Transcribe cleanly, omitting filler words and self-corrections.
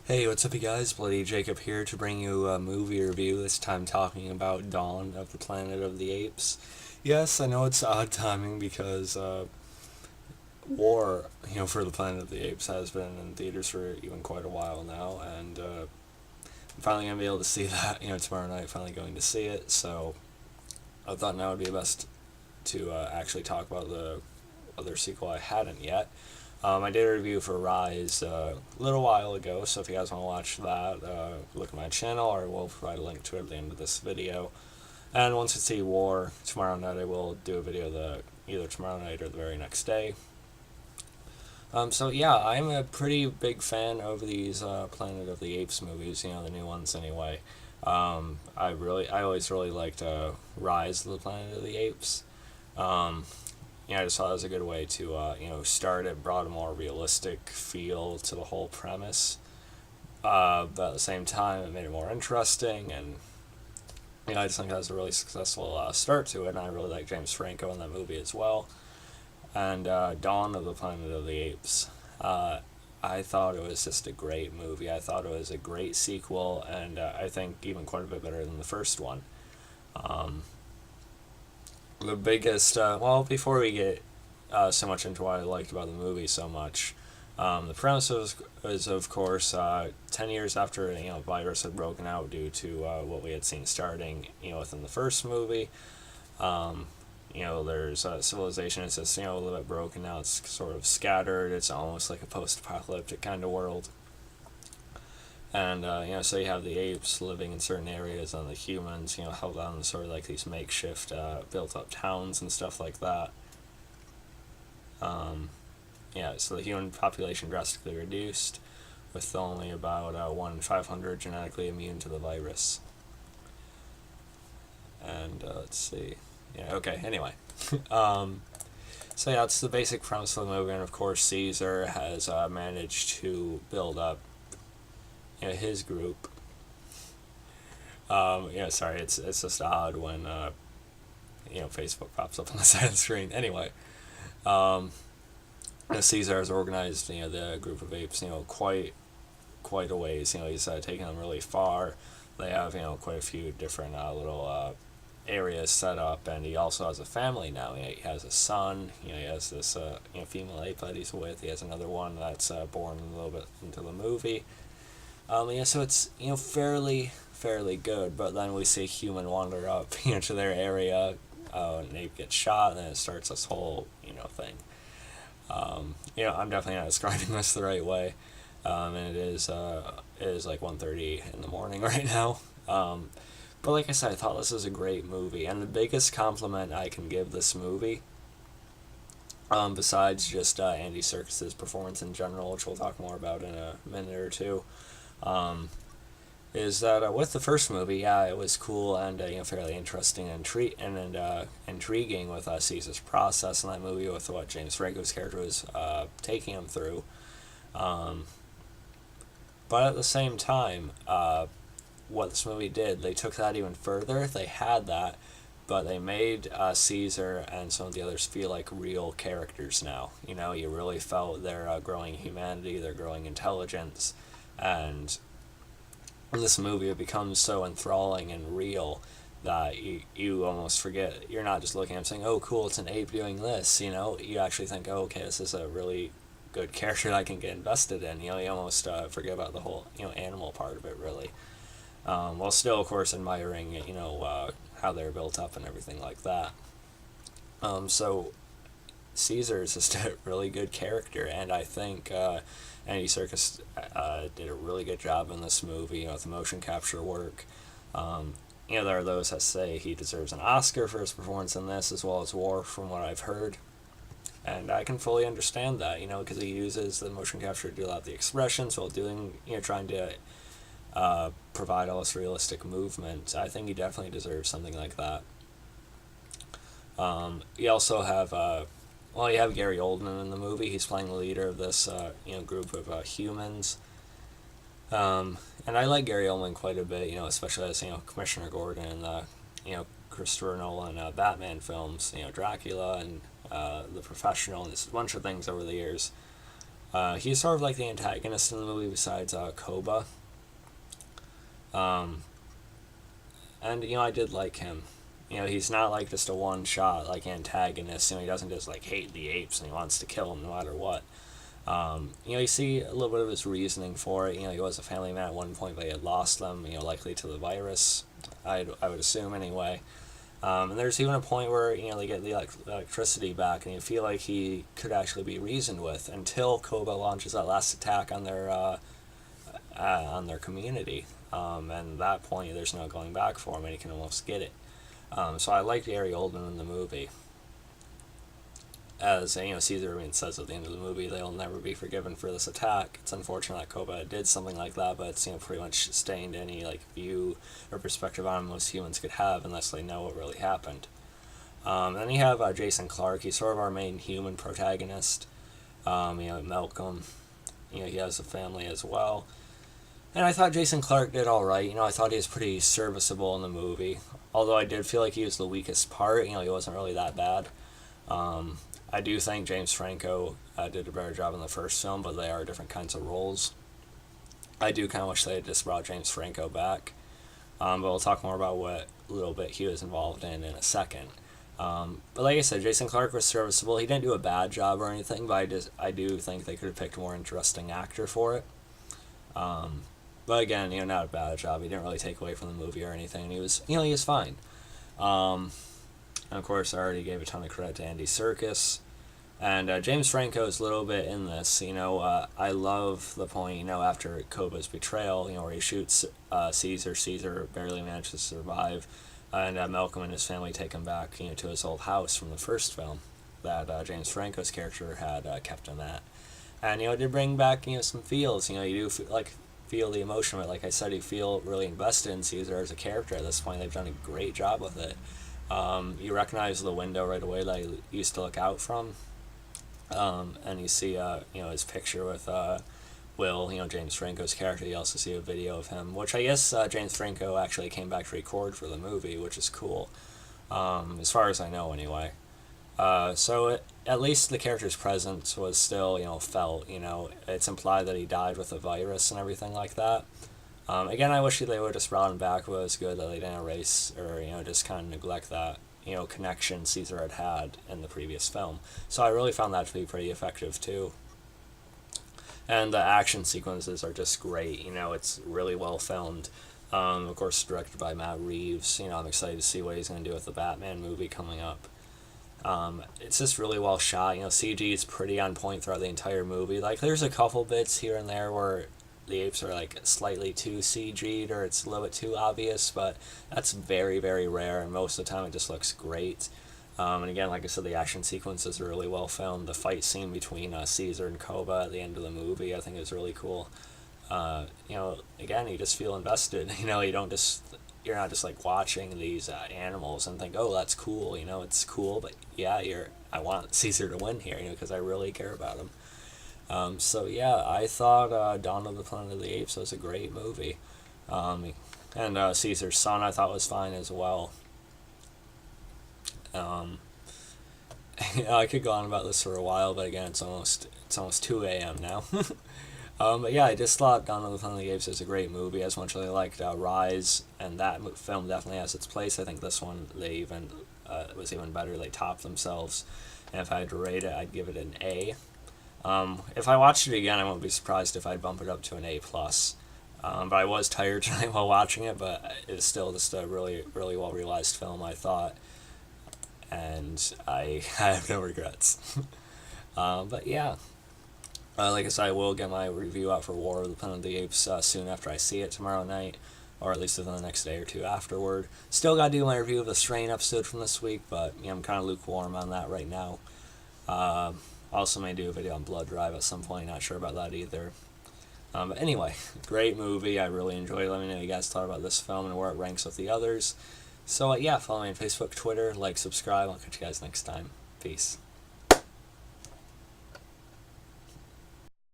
Hey, what's up, you guys? Bloody Jacob here to bring you a movie review, this time talking about Dawn of the Planet of the Apes. Yes, I know it's odd timing because War, for the Planet of the Apes has been in theaters for even quite a while now, and I'm finally going to be able to see that, tomorrow night, finally going to see it, so I thought now would be best to actually talk about the other sequel I hadn't yet. I did a review for Rise a little while ago, so if you guys want to watch that, look at my channel, or we'll provide a link to it at the end of this video. And once you see War tomorrow night, I will do a video either tomorrow night or the very next day. So yeah, I'm a pretty big fan of these Planet of the Apes movies, the new ones anyway. I always really liked Rise of the Planet of the Apes. I just thought it was a good way to, start it, brought a more realistic feel to the whole premise. But at the same time, it made it more interesting, and, I just think that was a really successful start to it, and I really like James Franco in that movie as well. And Dawn of the Planet of the Apes. I thought it was just a great movie. I thought it was a great sequel, and I think even quite a bit better than the first one. The biggest, before we get so much into what I liked about the movie so much, the premise was of course, 10 years after, virus had broken out due to what we had seen starting, within the first movie. There's civilization, it's just, a little bit broken now, it's sort of scattered, it's almost like a post-apocalyptic kind of world. And, so you have the apes living in certain areas, and the humans, held on in sort of like these makeshift, built-up towns and stuff like that. So the human population drastically reduced, with only about 1 in 500 genetically immune to the virus. And, let's see. Yeah, okay, anyway. So yeah, it's the basic premise of the movie, and of course Caesar has managed to build up his group. Sorry, it's just odd when Facebook pops up on the side of the screen. Anyway, Caesar has organized the group of apes quite a ways. He's taken them really far. They have quite a few different little areas set up, and he also has a family now. He has a son. He has this female ape that he's with. He has another one that's born a little bit into the movie. So it's fairly good, but then we see a human wander up to their area, and ape gets shot, and then it starts this whole thing. I'm definitely not describing this the right way, and it is like 1:30 in the morning right now. But like I said, I thought this was a great movie, and the biggest compliment I can give this movie, besides just Andy Serkis' performance in general, which we'll talk more about in a minute or two, is that with the first movie, it was cool and fairly interesting and intriguing with Caesar's process in that movie, with what James Franco's character was taking him through. But at the same time, what this movie did, they took that even further. They had that, but they made Caesar and some of the others feel like real characters now. You really felt their growing humanity, their growing intelligence, and in this movie it becomes so enthralling and real that you almost forget. You're not just looking at it saying, oh cool, it's an ape doing this, you actually think, oh okay, this is a really good character that I can get invested in. You almost forget about the whole animal part of it, really, while still of course admiring how they're built up and everything like that. So Caesar is just a really good character, and I think Andy Serkis did a really good job in this movie with the motion capture work. There are those that say he deserves an Oscar for his performance in this, as well as War, from what I've heard. And I can fully understand that, because he uses the motion capture to do a lot of the expressions while doing, trying to provide all this realistic movement. I think he definitely deserves something like that. You also have you have Gary Oldman in the movie. He's playing the leader of this group of humans. And I like Gary Oldman quite a bit, especially as Commissioner Gordon in the Christopher Nolan Batman films, Dracula and The Professional, and there's a bunch of things over the years. He's sort of like the antagonist in the movie besides Koba. Um, and, I did like him. He's not like just a one-shot, like, antagonist. He doesn't just, like, hate the apes and he wants to kill them no matter what. You see a little bit of his reasoning for it. He was a family man at one point, but he had lost them, likely to the virus, I would assume anyway. And there's even a point where, they get the electricity back, and you feel like he could actually be reasoned with until Koba launches that last attack on their community. And at that point, there's no going back for him, and he can almost get it. So I like Gary Oldman in the movie. As Caesar says at the end of the movie, they'll never be forgiven for this attack. It's unfortunate that Koba did something like that, but it's pretty much stained any view or perspective on most humans could have unless they know what really happened. Then you have Jason Clarke. He's sort of our main human protagonist. Malcolm. He has a family as well. And I thought Jason Clarke did all right. I thought he was pretty serviceable in the movie. Although I did feel like he was the weakest part. He wasn't really that bad. I do think James Franco did a better job in the first film, but they are different kinds of roles. I do kind of wish they had just brought James Franco back. But we'll talk more about what little bit he was involved in a second. But like I said, Jason Clarke was serviceable. He didn't do a bad job or anything, but I do think they could have picked a more interesting actor for it. But again, not a bad job. He didn't really take away from the movie or anything. He was fine. And of course, I already gave a ton of credit to Andy Serkis. And James Franco is a little bit in this. I love the point, after Koba's betrayal, where he shoots Caesar. Caesar barely manages to survive. And Malcolm and his family take him back, to his old house from the first film that James Franco's character had kept him at. And, it did bring back, some feels. You do feel the emotion of it. Like I said, you feel really invested in Caesar as a character at this point. They've done a great job with it. You recognize the window right away that he used to look out from. And you see, his picture with Will, James Franco's character. You also see a video of him, which I guess James Franco actually came back to record for the movie, which is cool, as far as I know anyway. At least the character's presence was still, felt. It's implied that he died with the virus and everything like that. Again, I wish they would have just brought him back. But it was good that they didn't erase or just kind of neglect that connection Caesar had in the previous film. So I really found that to be pretty effective too. And the action sequences are just great. It's really well filmed. Of course, directed by Matt Reeves. I'm excited to see what he's going to do with the Batman movie coming up. It's just really well shot. CG is pretty on point throughout the entire movie. There's a couple bits here and there where the apes are slightly too CG'd or it's a little bit too obvious, but that's very, very rare, and most of the time it just looks great. And again, like I said, the action sequences are really well filmed. The fight scene between Caesar and Koba at the end of the movie, I think, is really cool. Again, you just feel invested. You're not just watching these animals and think, oh, that's cool. It's cool, but yeah, I want Caesar to win here, because I really care about him. I thought Dawn of the Planet of the Apes was a great movie. And Caesar's son I thought was fine as well. I could go on about this for a while, but again, it's almost 2 a.m. now. But yeah, I just thought Dawn of the Planet of the Apes is a great movie. As much as I liked Rise, and that film definitely has its place. I think this one was even better. They topped themselves. And if I had to rate it, I'd give it an A. If I watched it again, I wouldn't be surprised if I'd bump it up to an A+. But I was tired tonight while watching it, but it's still just a really, really well-realized film, I thought. And I have no regrets. But yeah. Like I said, I will get my review out for War of the Planet of the Apes soon after I see it tomorrow night, or at least within the next day or two afterward. Still got to do my review of the Strain episode from this week, but I'm kind of lukewarm on that right now. Also may do a video on Blood Drive at some point, not sure about that either. But anyway, great movie. I really enjoyed it. Let me know what you guys thought about this film and where it ranks with the others. So yeah, follow me on Facebook, Twitter, subscribe. I'll catch you guys next time. Peace.